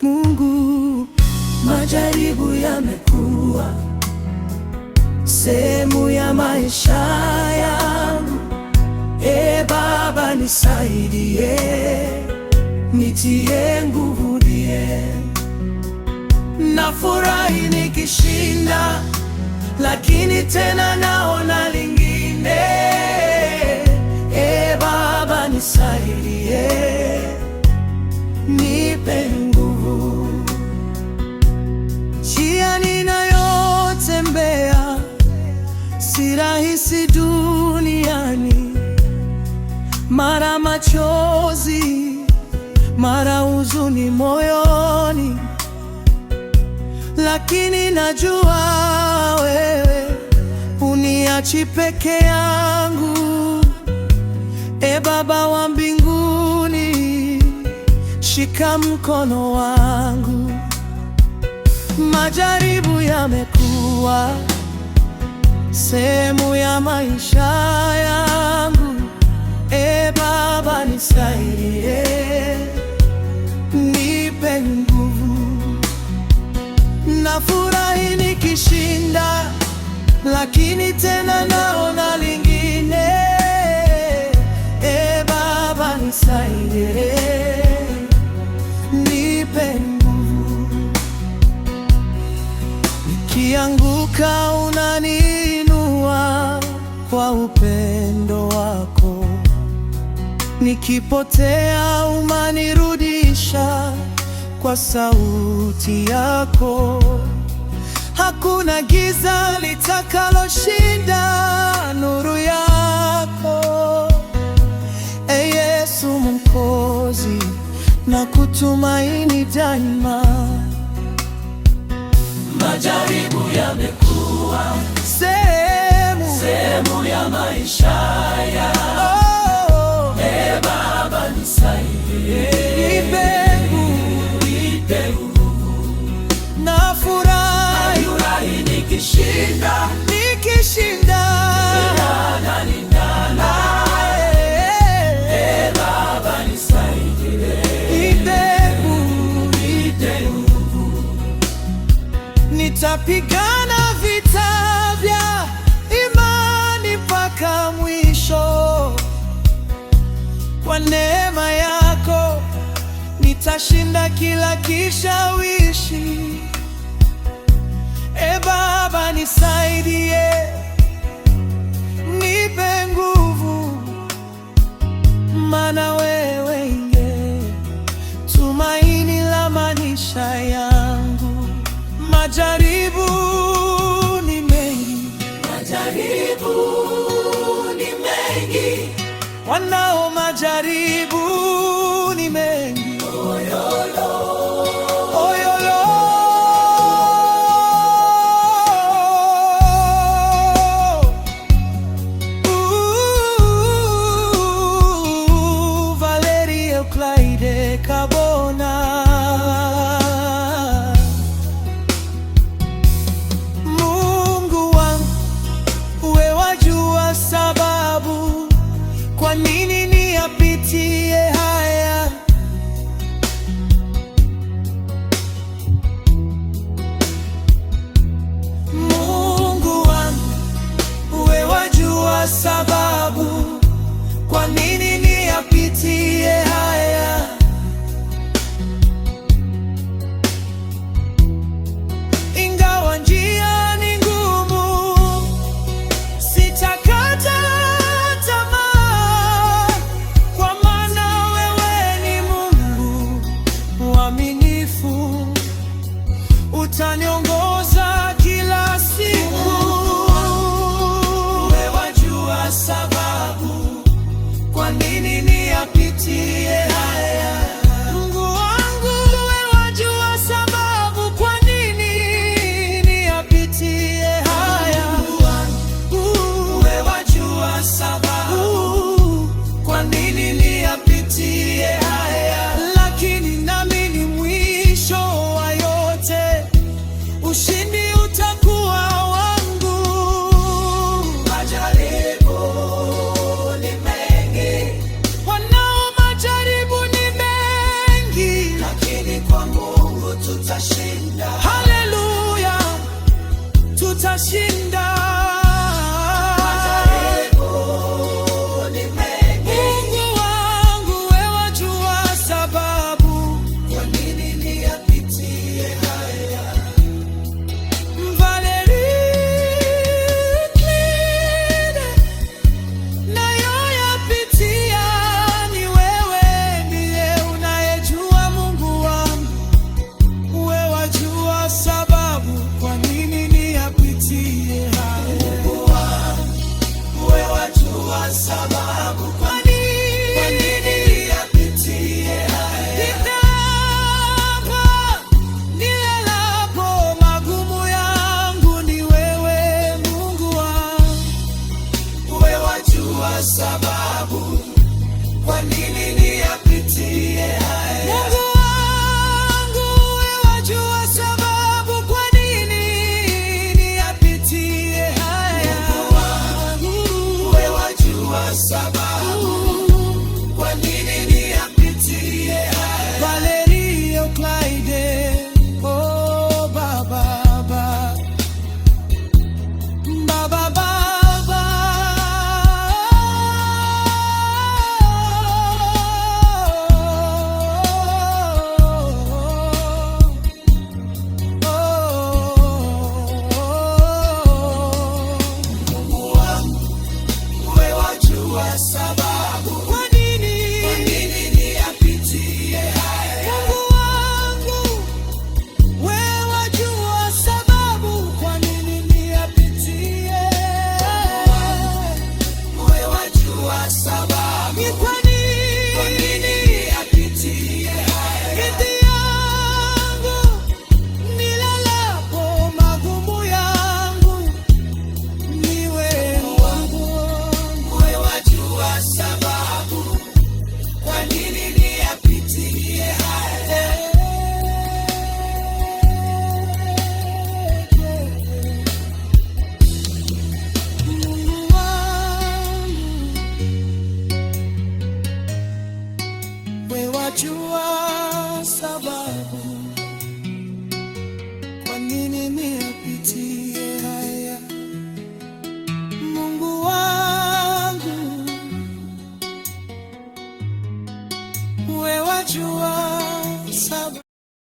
Mungu, majaribu yamekuwa sehemu ya maisha yangu. Baba nisaidie, nitie nguvu, nafurahi nikishinda, lakini tena naona lingine. Baba nisaidie, nipe nguvu. Njia ninayotembea si rahisi duniani, mara machozi, mara huzuni moyoni, lakini najua wewe huniachi peke yangu. Baba wa mbinguni, shika mkono wangu. Majaribu yamekuwa sehemu ya maisha yangu. Baba nisaidie, nipe nguvu. Nafurahi nikishinda, lakini tena naona lingine. Baba nisaidie, nipe nguvu. Nikianguka unaniinua kwa upendo wako, nikipotea umanirudisha kwa sauti yako. Hakuna giza litakaloshinda nuru yako. Yesu Mwokozi, nakutumaini daima. Majaribu yamekuwa sehemu ya maisha yangu. Baba nisaidie, nipe nguvu. Nafurahi nikishinda, Baba nisaidie, nipe nguvu. Nitapigana vita vya imani mpaka mwisho. Kwa neema yako nitashinda kila kishawishi. Baba nisaidie, nipe nguvu, maana wewe ndiye tumaini la maisha yangu. Majaribu ni mengi, wanao majaribu ni mengi. Valerie Clyde Kabona. Mungu wangu, wewe wajua sababu kwa nini niyapitie haya. Mungu wangu, wewe wajua sababu kwa nini niyapitie haya. Ingawa njia ni ngumu, sitakata tamaa, kwa maana wewe ni Mungu mwaminifu, utaniongoza kila siku. Wewe wajua sababu kwa nini niyapitie haya. Mungu wangu, wewe wajua sababu kwa nini niyapitie haya. Wewe wajua sababu kwa nini niyapitie haya. Lakini naamini mwisho wa yote tutashinda. Haleluya, tutashinda.